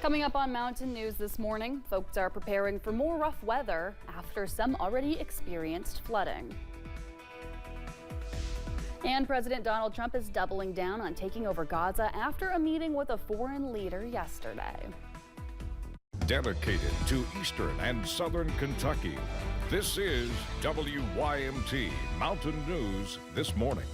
Coming up on Mountain News this morning, folks are preparing for more rough weather after some already experienced flooding. And President Donald Trump is doubling down on taking over Gaza after a meeting with a foreign leader yesterday. Dedicated to Eastern and Southern Kentucky, this is WYMT Mountain News this morning.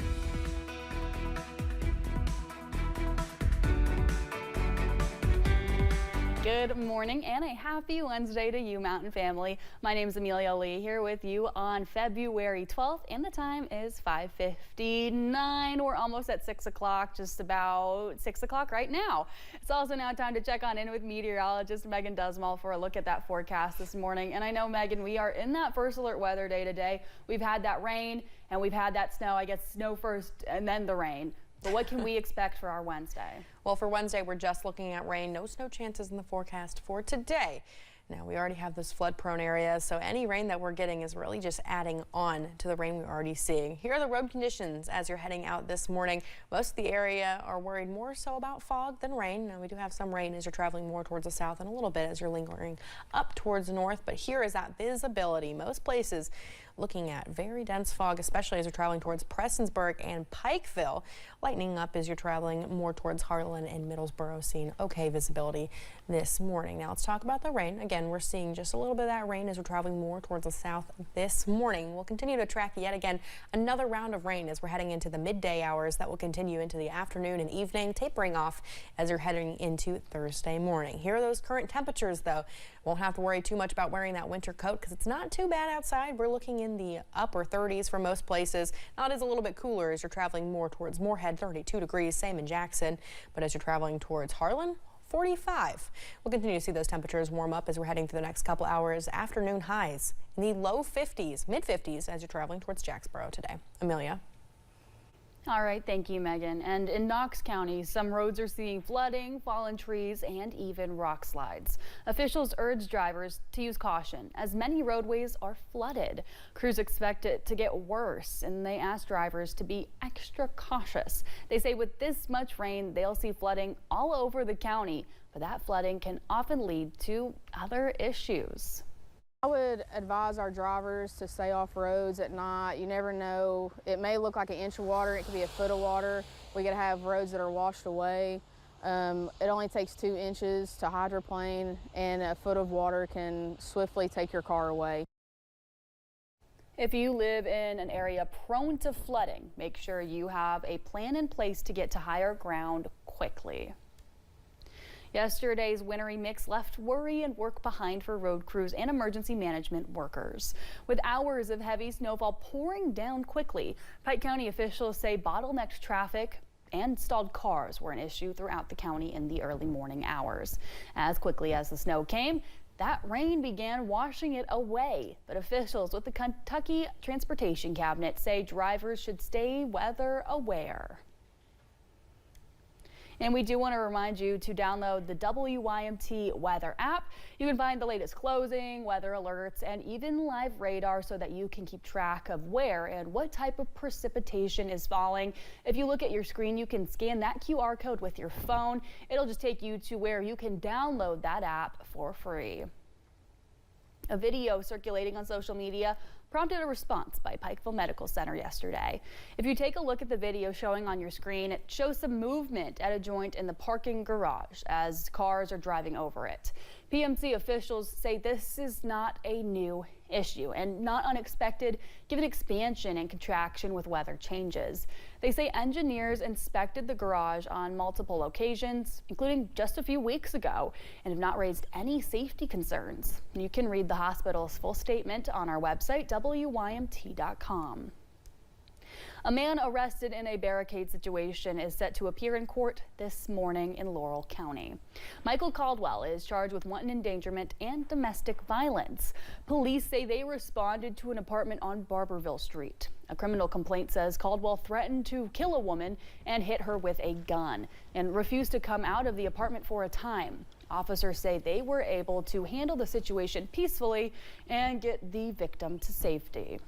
Good morning and a happy Wednesday to you, Mountain family. My name is Amelia Lee here with you on February 12th, and the time is 5:59. We're almost at 6 o'clock, just about 6 o'clock right now. It's also now time to check on in with meteorologist Megan Dusmal for a look at that forecast this morning. And I know, Megan, we are in that first alert weather day today. We've had that rain and we've had that snow, I guess snow first and then the rain. But what can we expect for our Wednesday? Well, for Wednesday, we're just looking at rain. No snow chances in the forecast for today. Now, we already have those flood-prone areas, so any rain that we're getting is really just adding on to the rain we're already seeing. Here are the road conditions as you're heading out this morning. Most of the area are worried more so about fog than rain. Now, we do have some rain as you're traveling more towards the south and a little bit as you're lingering up towards the north. But here is that visibility. Most places looking at very dense fog, especially as you're traveling towards Prestonsburg and Pikeville. Lightening up as you're traveling more towards Harlan and Middlesboro, seeing okay visibility this morning. Now let's talk about the rain. Again, we're seeing just a little bit of that rain as we're traveling more towards the south this morning. We'll continue to track yet again another round of rain as we're heading into the midday hours. That will continue into the afternoon and evening, tapering off as you're heading into Thursday morning. Here are those current temperatures, though. Won't have to worry too much about wearing that winter coat because it's not too bad outside. We're looking in the upper 30s for most places. Now it is a little bit cooler as you're traveling more towards Moorhead, 32 degrees, same in Jackson. But as you're traveling towards Harlan, 45. We'll continue to see those temperatures warm up as we're heading through the next couple hours. Afternoon highs in the low 50s, mid 50s as you're traveling towards Jacksboro today. Amelia. All right, thank you, Megan. And in Knox County, some roads are seeing flooding, fallen trees, and even rock slides. Officials urge drivers to use caution as many roadways are flooded. Crews expect it to get worse, and they ask drivers to be extra cautious. They say with this much rain, they'll see flooding all over the county, but that flooding can often lead to other issues. I would advise our drivers to stay off roads at night. You never know. It may look like an inch of water. It could be a foot of water. We could have roads that are washed away. It only takes 2 inches to hydroplane, and a foot of water can swiftly take your car away. If you live in an area prone to flooding, make sure you have a plan in place to get to higher ground quickly. Yesterday's wintry mix left worry and work behind for road crews and emergency management workers. With hours of heavy snowfall pouring down quickly, Pike County officials say bottlenecked traffic and stalled cars were an issue throughout the county in the early morning hours. As quickly as the snow came, that rain began washing it away. But officials with the Kentucky Transportation Cabinet say drivers should stay weather aware. And we do want to remind you to download the WYMT weather app. You can find the latest closing, weather alerts, and even live radar so that you can keep track of where and what type of precipitation is falling. If you look at your screen, you can scan that QR code with your phone. It'll just take you to where you can download that app for free. A video circulating on social media prompted a response by Pikeville Medical Center yesterday. If you take a look at the video showing on your screen, it shows some movement at a joint in the parking garage as cars are driving over it. PMC officials say this is not a new issue and not unexpected given expansion and contraction with weather changes. They say engineers inspected the garage on multiple occasions, including just a few weeks ago, and have not raised any safety concerns. You can read the hospital's full statement on our website, WYMT.com. A man arrested in a barricade situation is set to appear in court this morning in Laurel County. Michael Caldwell is charged with wanton endangerment and domestic violence. Police say they responded to an apartment on Barberville Street. A criminal complaint says Caldwell threatened to kill a woman and hit her with a gun and refused to come out of the apartment for a time. Officers say they were able to handle the situation peacefully and get the victim to safety.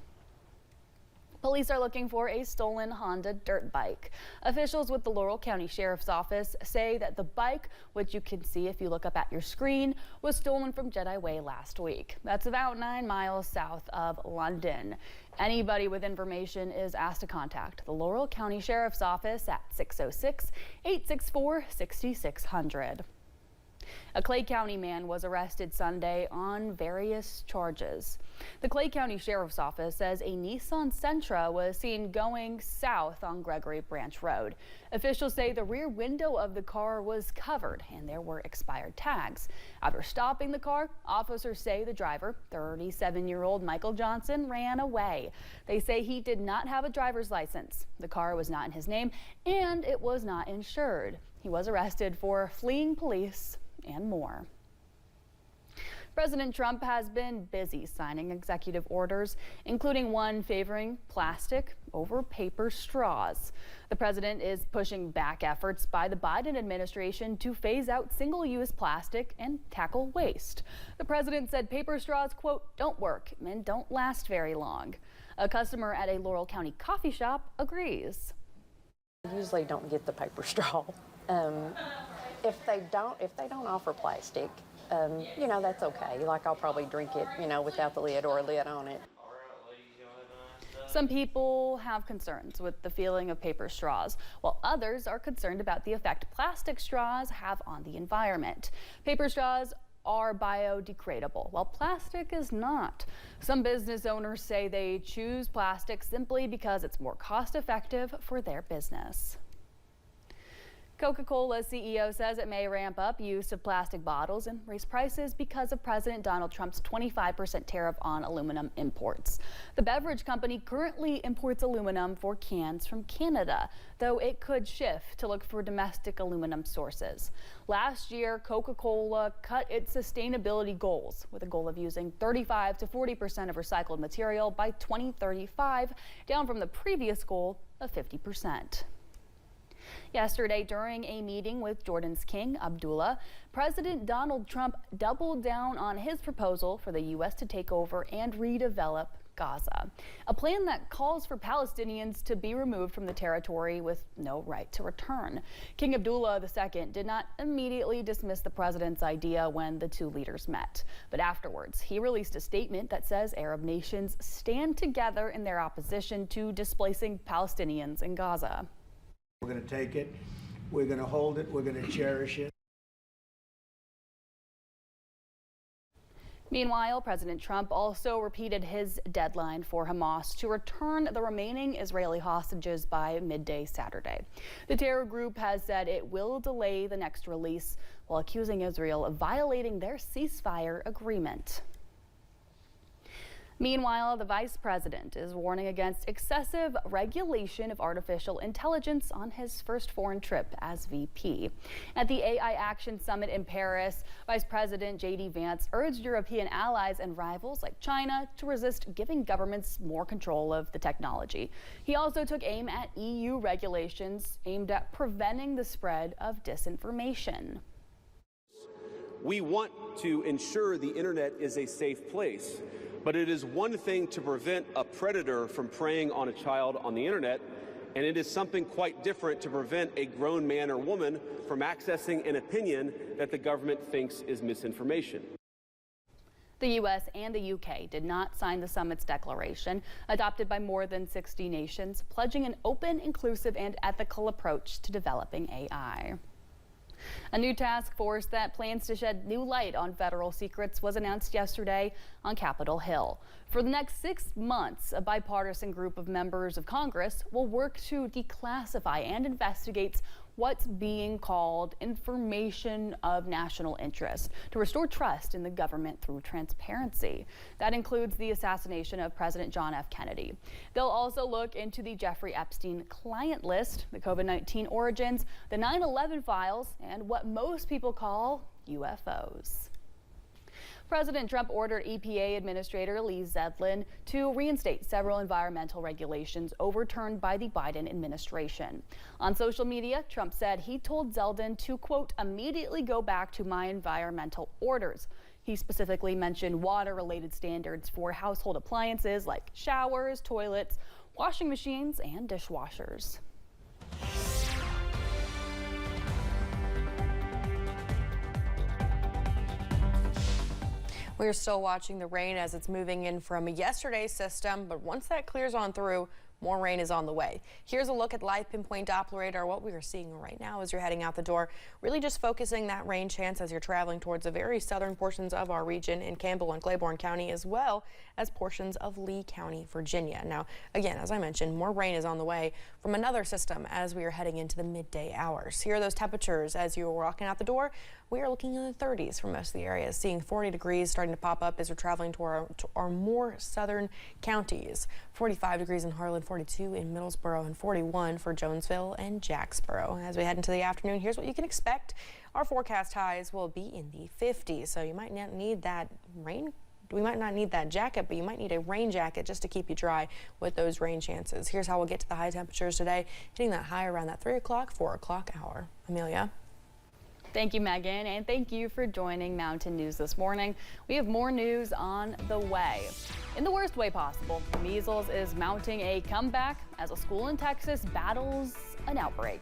Police are looking for a stolen Honda dirt bike. Officials with the Laurel County Sheriff's Office say that the bike, which you can see if you look up at your screen, was stolen from Jedi Way last week. That's about 9 miles south of London. Anybody with information is asked to contact the Laurel County Sheriff's Office at 606-864-6600. A Clay County man was arrested Sunday on various charges. The Clay County Sheriff's Office says a Nissan Sentra was seen going south on Gregory Branch Road. Officials say the rear window of the car was covered and there were expired tags. After stopping the car, officers say the driver, 37-year-old Michael Johnson, ran away. They say he did not have a driver's license. The car was not in his name and it was not insured. He was arrested for fleeing police and more. President Trump has been busy signing executive orders, including one favoring plastic over paper straws. The president is pushing back efforts by the Biden administration to phase out single-use plastic and tackle waste. The president said paper straws, quote, don't work and don't last very long. A customer at a Laurel County coffee shop agrees. I usually don't get the paper straw. If they don't offer plastic, you know, that's okay. Like, I'll probably drink it, you know, without the lid or a lid on it. Some people have concerns with the feeling of paper straws, while others are concerned about the effect plastic straws have on the environment. Paper straws are biodegradable, while plastic is not. Some business owners say they choose plastic simply because it's more cost-effective for their business. Coca-Cola's CEO says it may ramp up use of plastic bottles and raise prices because of President Donald Trump's 25% tariff on aluminum imports. The beverage company currently imports aluminum for cans from Canada, though it could shift to look for domestic aluminum sources. Last year, Coca-Cola cut its sustainability goals with a goal of using 35 to 40% of recycled material by 2035, down from the previous goal of 50%. Yesterday, during a meeting with Jordan's King Abdullah, President Donald Trump doubled down on his proposal for the U.S. to take over and redevelop Gaza, a plan that calls for Palestinians to be removed from the territory with no right to return. King Abdullah II did not immediately dismiss the president's idea when the two leaders met, but afterwards he released a statement that says Arab nations stand together in their opposition to displacing Palestinians in Gaza. We're going to take it, we're going to hold it, we're going to cherish it. Meanwhile, President Trump also repeated his deadline for Hamas to return the remaining Israeli hostages by midday Saturday. The terror group has said it will delay the next release while accusing Israel of violating their ceasefire agreement. Meanwhile, the vice president is warning against excessive regulation of artificial intelligence on his first foreign trip as VP. At the AI Action Summit in Paris, Vice President J.D. Vance urged European allies and rivals like China to resist giving governments more control of the technology. He also took aim at EU regulations aimed at preventing the spread of disinformation. We want to ensure the internet is a safe place. But it is one thing to prevent a predator from preying on a child on the internet, and it is something quite different to prevent a grown man or woman from accessing an opinion that the government thinks is misinformation. The U.S. and the U.K. did not sign the summit's declaration, adopted by more than 60 nations, pledging an open, inclusive, and ethical approach to developing AI. A new task force that plans to shed new light on federal secrets was announced yesterday on Capitol Hill. For the next 6 months, a bipartisan group of members of Congress will work to declassify and investigate what's being called information of national interest to restore trust in the government through transparency. That includes the assassination of President John F. Kennedy. They'll also look into the Jeffrey Epstein client list, the COVID-19 origins, the 9/11 files, and what most people call UFOs. President Trump ordered EPA Administrator Lee Zeldin to reinstate several environmental regulations overturned by the Biden administration. On social media, Trump said he told Zeldin to, quote, immediately go back to my environmental orders. He specifically mentioned water-related standards for household appliances like showers, toilets, washing machines, and dishwashers. We're still watching the rain as it's moving in from yesterday's system, but once that clears on through, more rain is on the way. Here's a look at live pinpoint Doppler radar, what we are seeing right now as you're heading out the door. Really just focusing that rain chance as you're traveling towards the very southern portions of our region in Campbell and Claiborne County, as well as portions of Lee County, Virginia. Now, again, as I mentioned, more rain is on the way from another system as we are heading into the midday hours. Here are those temperatures as you're walking out the door. We are looking in the 30s for most of the areas, seeing 40 degrees starting to pop up as we're traveling to our more southern counties. 45 degrees in Harlan, 42 in Middlesboro, and 41 for Jonesville and Jacksboro. As we head into the afternoon, here's what you can expect. Our forecast highs will be in the 50s, so you might not need that rain. We might not need that jacket, but you might need a rain jacket just to keep you dry with those rain chances. Here's how we'll get to the high temperatures today, hitting that high around that 3 o'clock, 4 o'clock hour. Amelia. Thank you, Megan, and thank you for joining Mountain News this morning. We have more news on the way. In the worst way possible, measles is mounting a comeback as a school in Texas battles an outbreak.